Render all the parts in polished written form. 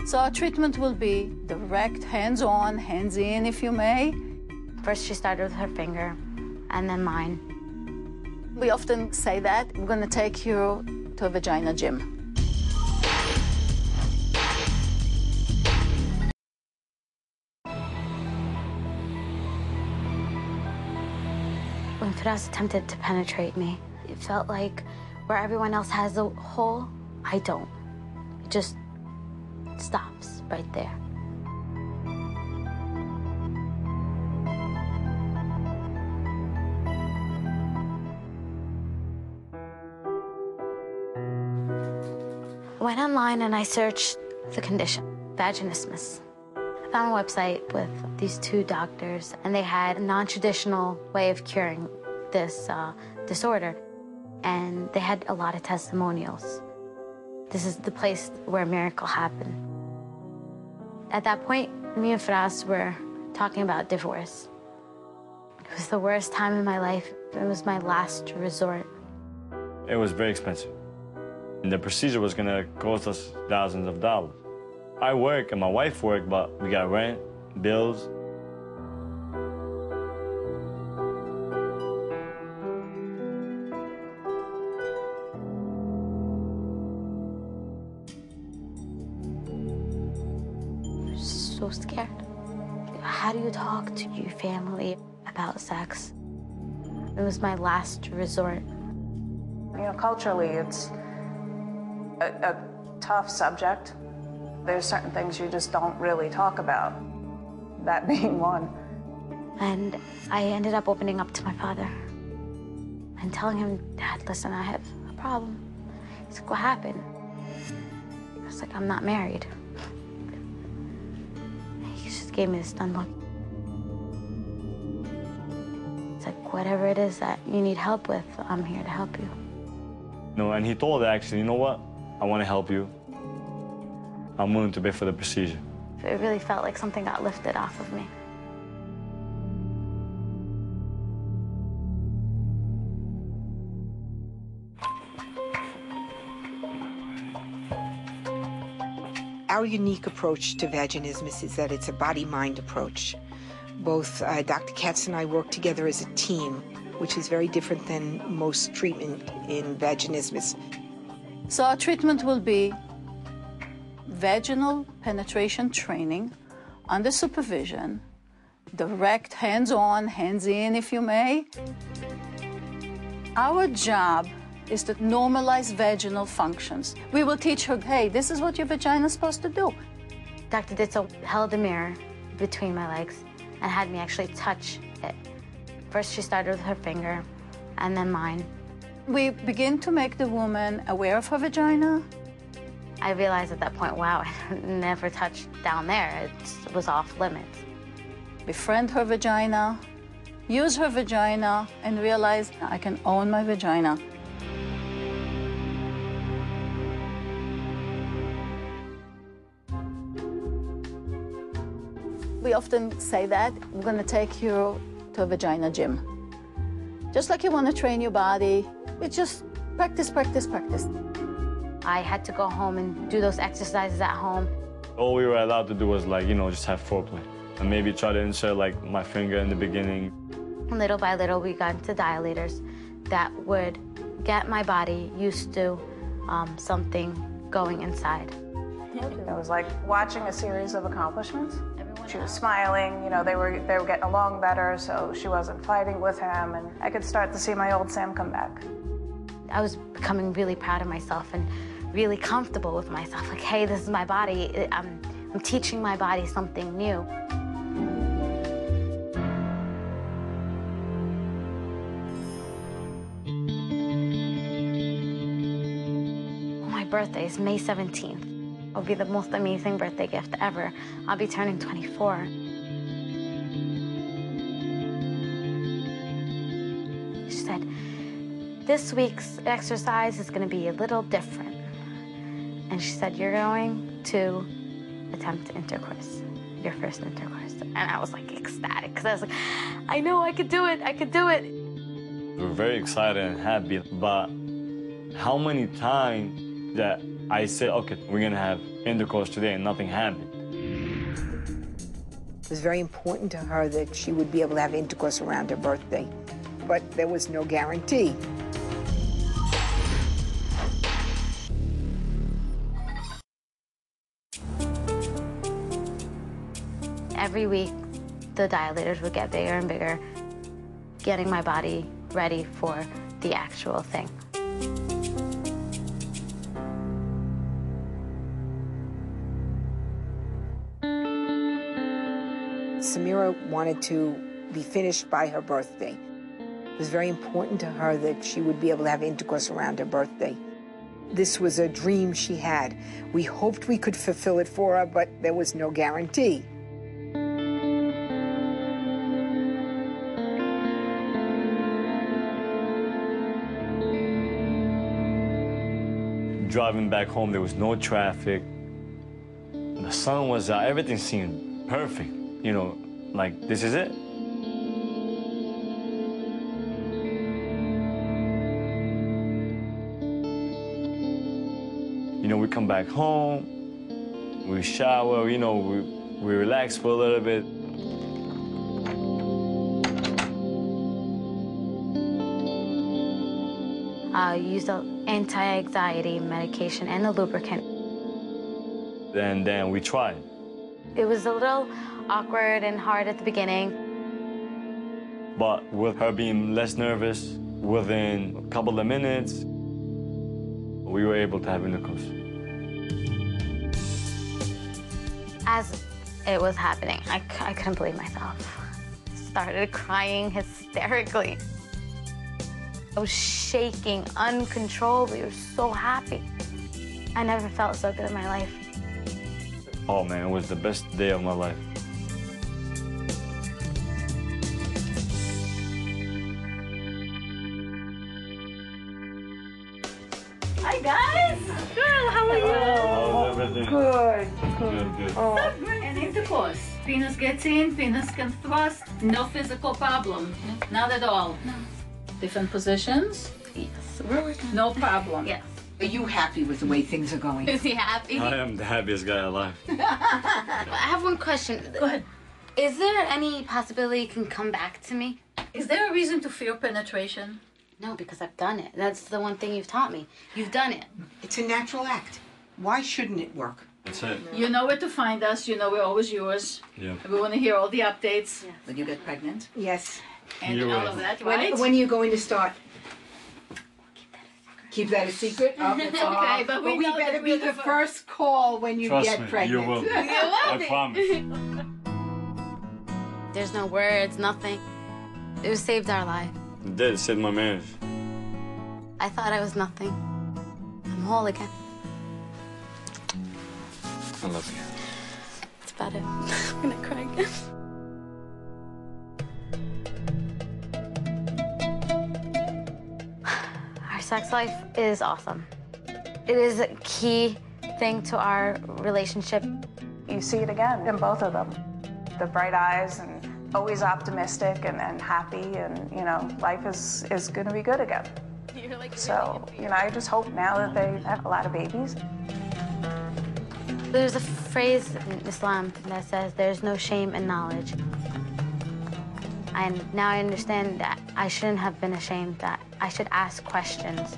So our treatment will be direct, hands-on, hands in, if you may. First, she started with her finger, and then mine. We often say that we're going to take you to a vagina gym. When Firas attempted to penetrate me, it felt like where everyone else has a hole, I don't. It just stops right there. I went online and I searched the condition, Vaginismus. I found a website with these two doctors, and they had a non-traditional way of curing this disorder, and they had a lot of testimonials. This is the place where a miracle happened. At that point, me and Firas were talking about divorce. It was the worst time in my life. It was my last resort. It was very expensive. And the procedure was gonna cost us thousands of dollars. I work and my wife work, but we got rent, bills. I'm so scared. How do you talk to your family about sex? It was my last resort. You know, culturally, it's a tough subject. There's certain things you just don't really talk about, that being one. And I ended up opening up to my father and telling him, Dad, listen, I have a problem. He's like, what happened? I was like, I'm not married. He just gave me this stunned look. It's like, whatever it is that you need help with, I'm here to help you. No, and he told her, actually, you know what? I want to help you. I'm willing to pay for the procedure. It really felt like something got lifted off of me. Our unique approach to vaginismus is that it's a body-mind approach. Both Dr. Katz and I work together as a team, which is very different than most treatment in vaginismus. So our treatment will be vaginal penetration training under supervision, direct, hands-on, hands in, if you may. Our job is to normalize vaginal functions. We will teach her, hey, this is what your vagina is supposed to do. Dr. Ditzel held a mirror between my legs and had me actually touch it. First, she started with her finger, and then mine. We begin to make the woman aware of her vagina. I realized at that point, wow, I never touched down there. It was off limits. Befriend her vagina, use her vagina, and realize I can own my vagina. We often say that we're going to take you to a vagina gym. Just like you want to train your body, it's just practice, practice, practice. I had to go home and do those exercises at home. All we were allowed to do was, like, you know, just have foreplay. And maybe try to insert, like, my finger in the beginning. Little by little, we got into dilators that would get my body used to something going inside. It was like watching a series of accomplishments. She was smiling, you know, they were getting along better, so she wasn't fighting with him, and I could start to see my old Sam come back. I was becoming really proud of myself and really comfortable with myself. Like, hey, this is my body. I'm teaching my body something new. My birthday is May 17th. It'll be the most amazing birthday gift ever. I'll be turning 24. She said, this week's exercise is going to be a little different. And she said, you're going to attempt intercourse, your first intercourse. And I was like ecstatic, because I was like, I know I could do it, I could do it. We were very excited and happy, but how many times that I said, okay, we're gonna have intercourse today and nothing happened. It was very important to her that she would be able to have intercourse around her birthday, but there was no guarantee. Every week, the dilators would get bigger and bigger, getting my body ready for the actual thing. Samira wanted to be finished by her birthday. It was very important to her that she would be able to have intercourse around her birthday. This was a dream she had. We hoped we could fulfill it for her, but there was no guarantee. Driving back home, there was no traffic. The sun was out, everything seemed perfect. You know, like, this is it. You know, we come back home, we shower, you know, we relax for a little bit. I used an anti-anxiety medication and a lubricant. And then we tried. It was a little awkward and hard at the beginning. But with her being less nervous, within a couple of minutes, we were able to have intercourse. As it was happening, I couldn't believe myself. Started crying hysterically. I was shaking uncontrollably. I was so happy. I never felt so good in my life. Oh man, it was the best day of my life. Hi guys! Girl, how are you? How's everything? Good. Good. Oh. And intercourse. Penis gets in, penis can thrust. No physical problem. Not at all. No. Different positions. Yes. No problem. Yes. Are you happy with the way things are going? Is he happy? I am the happiest guy alive. I have one question. Go ahead. Is there any possibility it can come back to me? Is there a reason to fear penetration? No, because I've done it. That's the one thing you've taught me. You've done it. It's a natural act. Why shouldn't it work? That's it. You know where to find us. You know we're always yours. Yeah. We want to hear all the updates. Yes. When you get pregnant? Yes. And You're all right. of that, right? When are you going to start? Keep that a secret? Okay, but we know better that be we're the the first call when you Trust get me, pregnant. you will. I promise. There's no words, nothing. It saved our life. It did, saved my marriage. I thought I was nothing. I'm whole again. I love you. That's about it. I'm gonna cry again. Our sex life is awesome. It is a key thing to our relationship. You see it again in both of them. The bright eyes and always optimistic and happy, and, you know, life is going to be good again. So, you know, I just hope now that they have a lot of babies. There's a phrase in Islam that says there's no shame in knowledge. And now I understand that I shouldn't have been ashamed, that I should ask questions.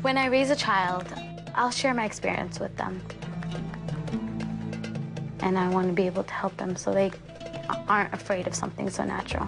When I raise a child, I'll share my experience with them. And I want to be able to help them so they aren't afraid of something so natural.